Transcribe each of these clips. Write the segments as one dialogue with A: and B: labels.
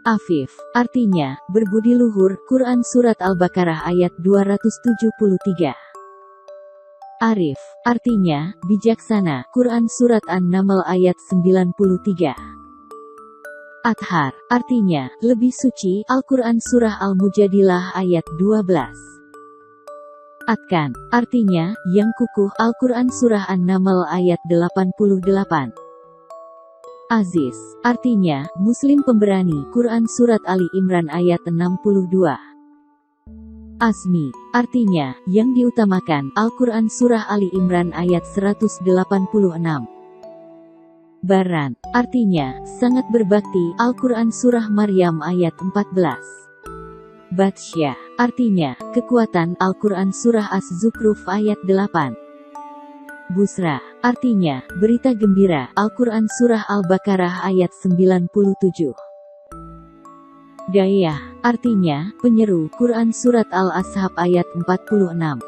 A: Afif, artinya, berbudi luhur, Quran Surat Al-Baqarah ayat 273. Arif, artinya, bijaksana, Quran Surat An-Naml ayat 93. Athar, artinya, lebih suci, Al-Quran Surah Al-Mujadilah ayat 12. Atkan, artinya, yang kukuh, Al-Quran Surah An-Naml ayat 88. Aziz, artinya, Muslim pemberani, Quran Surat Ali Imran ayat 62. Azmi, artinya, yang diutamakan, Al-Quran Surah Ali Imran ayat 186. Baran, artinya, sangat berbakti, Al-Quran Surah Maryam ayat 14. Batsyah, artinya, kekuatan, Al-Quran Surah Az-Zukhruf ayat 8. Busra, artinya, berita gembira, Al-Quran Surah Al-Baqarah ayat 97. Da'iyah, artinya, penyeru, Quran Surat Al-Ashab ayat 46.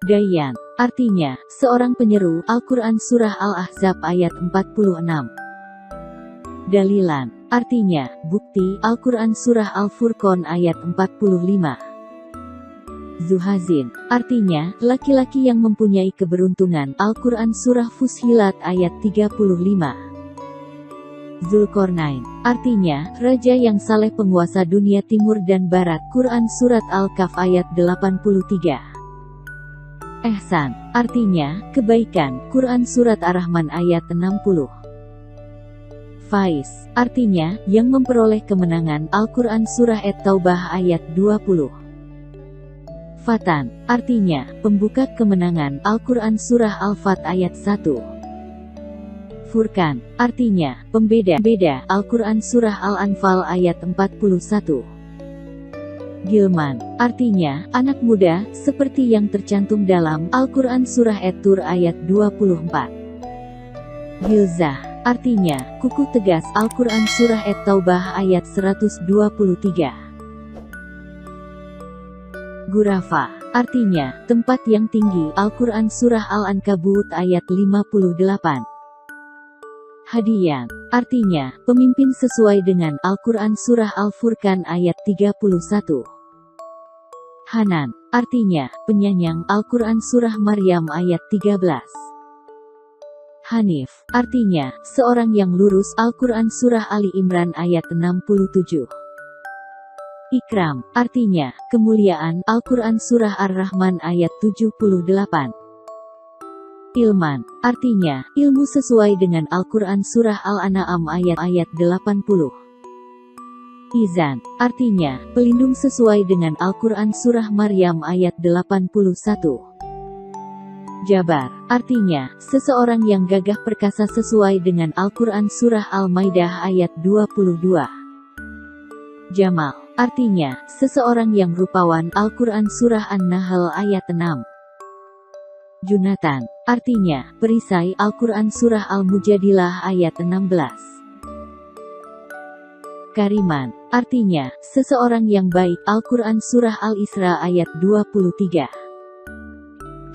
A: Dayan, artinya, seorang penyeru, Al-Quran Surah Al-Ahzab ayat 46. Dalilan, artinya, bukti, Al-Quran Surah Al-Furqan ayat 45. Zuhazin, artinya, laki-laki yang mempunyai keberuntungan, Al-Quran Surah Fussilat ayat 35. Zulkarnain, artinya, raja yang saleh penguasa dunia timur dan barat, Quran Surat Al-Kahf ayat 83. Ihsan, artinya, kebaikan, Quran Surat Ar-Rahman ayat 60. Faiz, artinya, yang memperoleh kemenangan, Al-Quran Surah At-Taubah ayat 20. Fatan, artinya, pembuka kemenangan, Al-Quran Surah Al-Fat ayat 1. Furqan, artinya, pembeda, Al-Quran Surah Al-Anfal ayat 41. Gilman, artinya, anak muda, seperti yang tercantum dalam Al-Quran Surah At-Tur ayat 24. Gilzah, artinya, kukuh tegas, Al-Quran Surah At-Taubah ayat 123. Gurafa, artinya, tempat yang tinggi, Al-Quran Surah Al-Ankabut ayat 58. Hadiyan, artinya, pemimpin sesuai dengan Al-Quran Surah Al-Furqan ayat 31. Hanan, artinya, penyayang, Al-Quran Surah Maryam ayat 13. Hanif, artinya, seorang yang lurus, Al-Quran Surah Ali Imran ayat 67. Ikram, artinya, kemuliaan, Al-Quran Surah Ar-Rahman ayat 78. Ilman, artinya, ilmu sesuai dengan Al-Quran Surah Al-An'am ayat 80. Izan, artinya, pelindung sesuai dengan Al-Quran Surah Maryam ayat 81. Jabar, artinya, seseorang yang gagah perkasa sesuai dengan Al-Quran Surah Al-Maidah ayat 22. Jamal, artinya, seseorang yang rupawan, Al-Quran Surah An-Nahl ayat 6. Junatan, artinya, perisai, Al-Quran Surah Al-Mujadilah ayat 16. Kariman, artinya, seseorang yang baik, Al-Quran Surah Al-Isra ayat 23.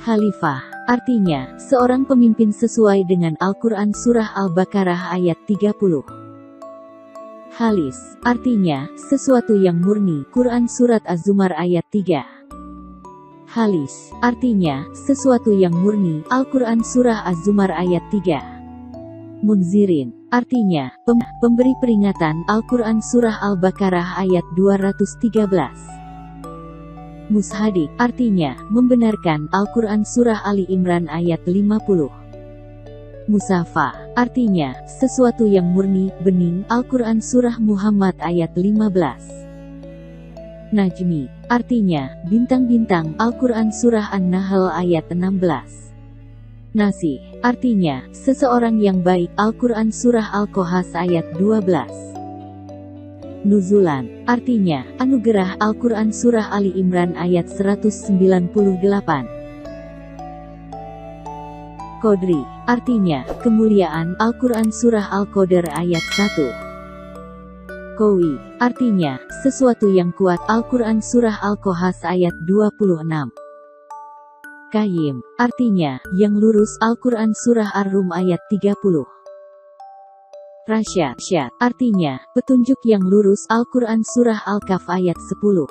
A: Khalifah, artinya, seorang pemimpin sesuai dengan Al-Quran Surah Al-Baqarah ayat 30. Khalis, artinya, sesuatu yang murni, Quran Surat Az-Zumar ayat 3. Khalis, artinya, sesuatu yang murni, Al-Quran Surah Az-Zumar ayat 3. Munzirin, artinya, pemberi peringatan, Al-Quran Surah Al-Baqarah ayat 213. Mushadik, artinya, membenarkan, Al-Quran Surah Ali Imran ayat 50. Musafa, artinya, sesuatu yang murni, bening, Al-Quran Surah Muhammad ayat 15. Najmi, artinya, bintang-bintang, Al-Quran Surah An-Nahl ayat 16. Nasih, artinya, seseorang yang baik, Al-Quran Surah Al-Qahas ayat 12. Nuzulan, artinya, anugerah, Al-Quran Surah Ali Imran ayat 198. Qadri, artinya, kemuliaan, Al-Quran Surah Al-Qadr ayat 1. Qawi, artinya, sesuatu yang kuat, Al-Quran Surah Al-Qahas ayat 26. Qayyim, artinya, yang lurus, Al-Quran Surah Ar-Rum ayat 30. Rasyad, artinya, petunjuk yang lurus. Al-Quran Surah Al-Kahf ayat 10.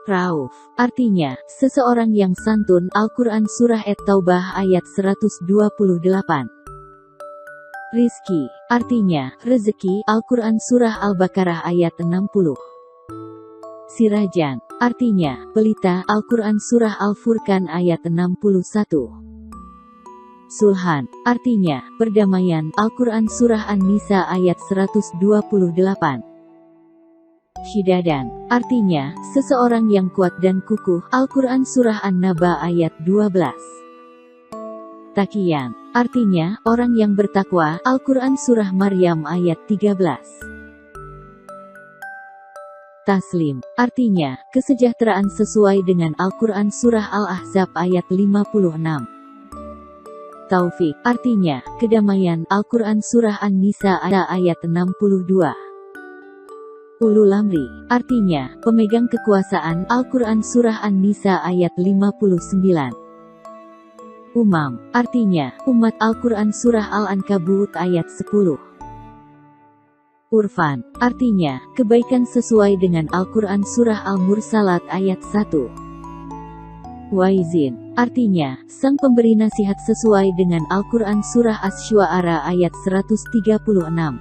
A: Rauf, artinya, seseorang yang santun. Al-Quran Surah At-Taubah ayat 128. Rizki, artinya, rezeki. Al-Quran Surah Al-Baqarah ayat 60. Sirajan, artinya, pelita. Al-Quran Surah Al-Furqan ayat 61. Sulhan, artinya, perdamaian. Al-Quran Surah An-Nisa ayat 128. Syidadan, artinya, seseorang yang kuat dan kukuh. Al-Quran Surah An-Naba ayat 12. Taqiyan, artinya, orang yang bertakwa. Al-Quran Surah Maryam ayat 13. Taslim, artinya, kesejahteraan sesuai dengan Al-Quran Surah Al-Ahzab ayat 56. Taufik, artinya, kedamaian. Al-Quran Surah An-Nisa ayat 62. Ulul Amri, artinya, pemegang kekuasaan. Al-Quran Surah An-Nisa ayat 59. Umam, artinya, umat. Al-Quran Surah Al-Ankabut ayat 10. Urfan, artinya, kebaikan sesuai dengan Al-Quran Surah Al-Mursalat ayat 1. Waizin, artinya, sang pemberi nasihat sesuai dengan Al-Quran Surah Asy-Syu'ara ayat 136.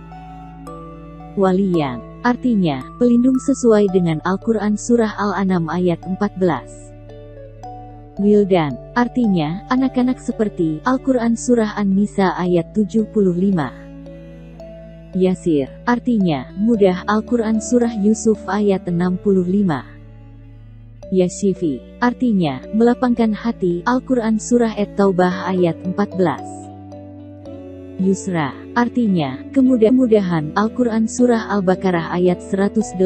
A: Waliyan, artinya, pelindung sesuai dengan Al-Quran Surah Al-An'am ayat 14. Wildan, artinya, anak-anak seperti Al-Quran Surah An-Nisa ayat 75. Yasir, artinya, mudah. Al-Quran Surah Yusuf ayat 65. Yashifi, artinya, melapangkan hati. Al-Quran Surah At-Taubah ayat 14. Yusra, artinya, kemudahan. Al-Quran Surah Al-Baqarah ayat 185.